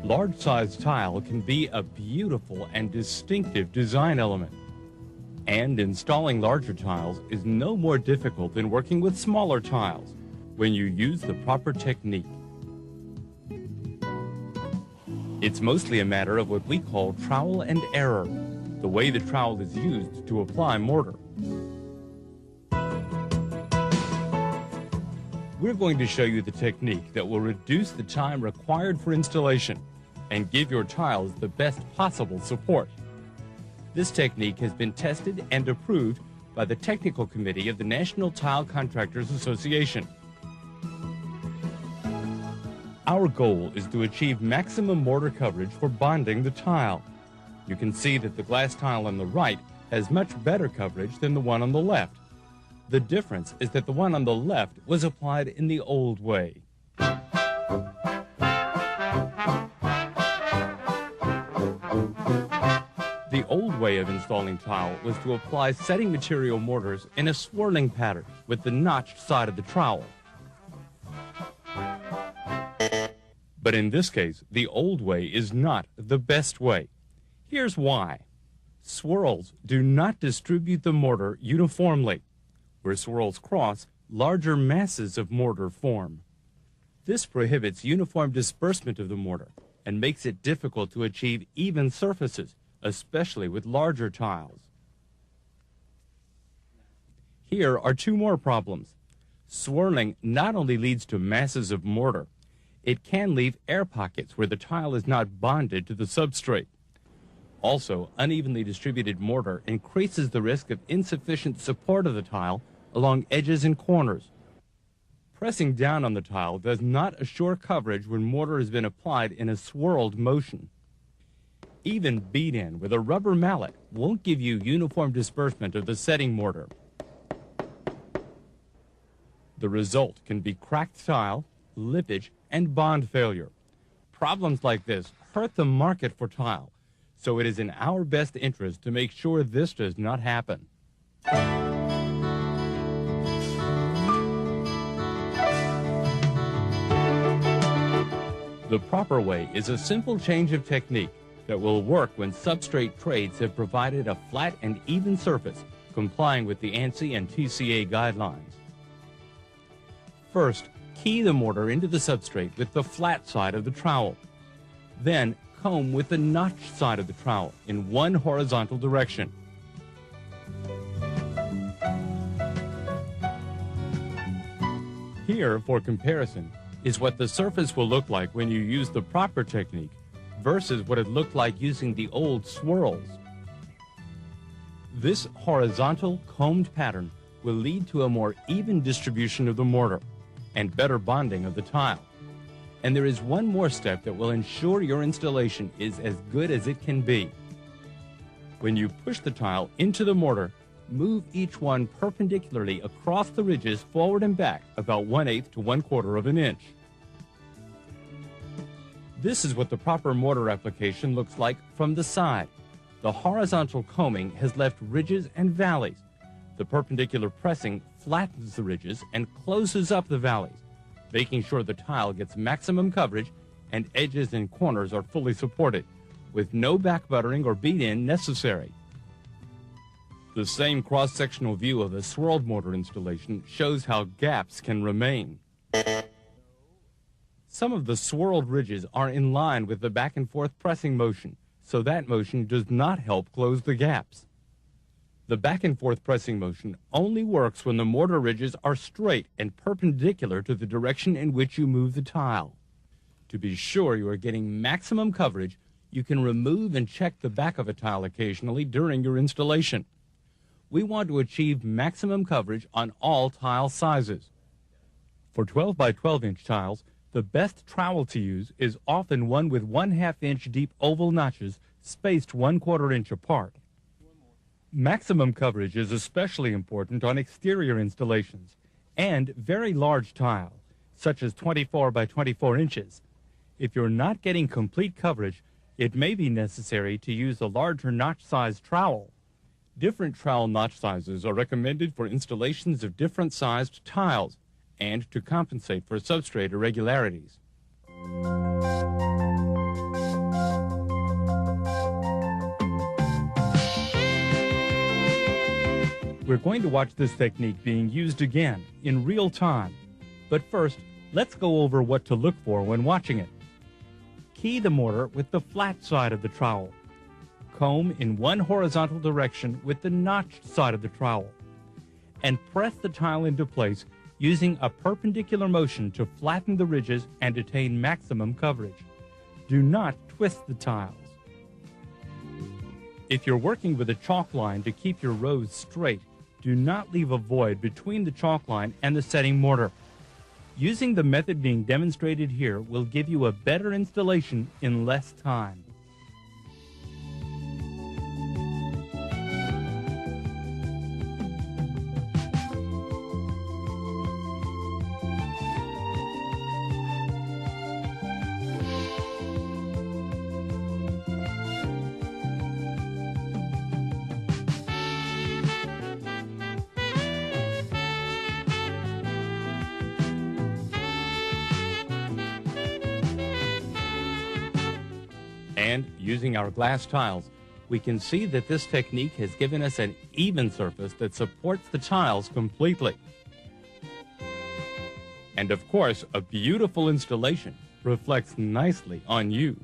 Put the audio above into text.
Large-sized tile can be a beautiful and distinctive design element. And installing larger tiles is no more difficult than working with smaller tiles when you use the proper technique. It's mostly a matter of what we call trowel and error, the way the trowel is used to apply mortar. We're going to show you the technique that will reduce the time required for installation and give your tiles the best possible support. This technique has been tested and approved by the Technical Committee of the National Tile Contractors Association. Our goal is to achieve maximum mortar coverage for bonding the tile. You can see that the glass tile on the right has much better coverage than the one on the left. The difference is that the one on the left was applied in the old way. The old way of installing tile was to apply setting material mortars in a swirling pattern with the notched side of the trowel. But in this case, the old way is not the best way. Here's why. Swirls do not distribute the mortar uniformly. Where swirls cross, larger masses of mortar form. This prohibits uniform disbursement of the mortar and makes it difficult to achieve even surfaces, especially with larger tiles. Here are two more problems. Swirling not only leads to masses of mortar, it can leave air pockets where the tile is not bonded to the substrate. Also, unevenly distributed mortar increases the risk of insufficient support of the tile along edges and corners. Pressing down on the tile does not assure coverage when mortar has been applied in a swirled motion. Even beat-in with a rubber mallet won't give you uniform disbursement of the setting mortar. The result can be cracked tile, lippage, and bond failure. Problems like this hurt the market for tile, so it is in our best interest to make sure this does not happen. The proper way is a simple change of technique that will work when substrate trades have provided a flat and even surface, complying with the ANSI and TCA guidelines. First, key the mortar into the substrate with the flat side of the trowel. Then, comb with the notched side of the trowel in one horizontal direction. Here, for comparison, is what the surface will look like when you use the proper technique versus what it looked like using the old swirls. This horizontal combed pattern will lead to a more even distribution of the mortar and better bonding of the tile. And there is one more step that will ensure your installation is as good as it can be. When you push the tile into the mortar, move each one perpendicularly across the ridges forward and back about 1/8 to 1/4 of an inch. This is what the proper mortar application looks like from the side. The horizontal combing has left ridges and valleys. The perpendicular pressing flattens the ridges and closes up the valleys, making sure the tile gets maximum coverage and edges and corners are fully supported, with no back buttering or beat-in necessary. The same cross-sectional view of a swirled mortar installation shows how gaps can remain. Some of the swirled ridges are in line with the back and forth pressing motion, so that motion does not help close the gaps. The back and forth pressing motion only works when the mortar ridges are straight and perpendicular to the direction in which you move the tile. To be sure you are getting maximum coverage, you can remove and check the back of a tile occasionally during your installation. We want to achieve maximum coverage on all tile sizes. For 12 by 12 inch tiles, the best trowel to use is often one with 1/2 inch deep oval notches spaced 1/4 inch apart. Maximum coverage is especially important on exterior installations and very large tile, such as 24 by 24 inches. If you're not getting complete coverage, it may be necessary to use a larger notch-sized trowel. Different trowel notch sizes are recommended for installations of different sized tiles and to compensate for substrate irregularities. We're going to watch this technique being used again in real time. But first, let's go over what to look for when watching it. Key the mortar with the flat side of the trowel. Comb in one horizontal direction with the notched side of the trowel. And press the tile into place using a perpendicular motion to flatten the ridges and attain maximum coverage. Do not twist the tiles. If you're working with a chalk line to keep your rows straight, do not leave a void between the chalk line and the setting mortar. Using the method being demonstrated here will give you a better installation in less time. And using our glass tiles, we can see that this technique has given us an even surface that supports the tiles completely. And of course, a beautiful installation reflects nicely on you.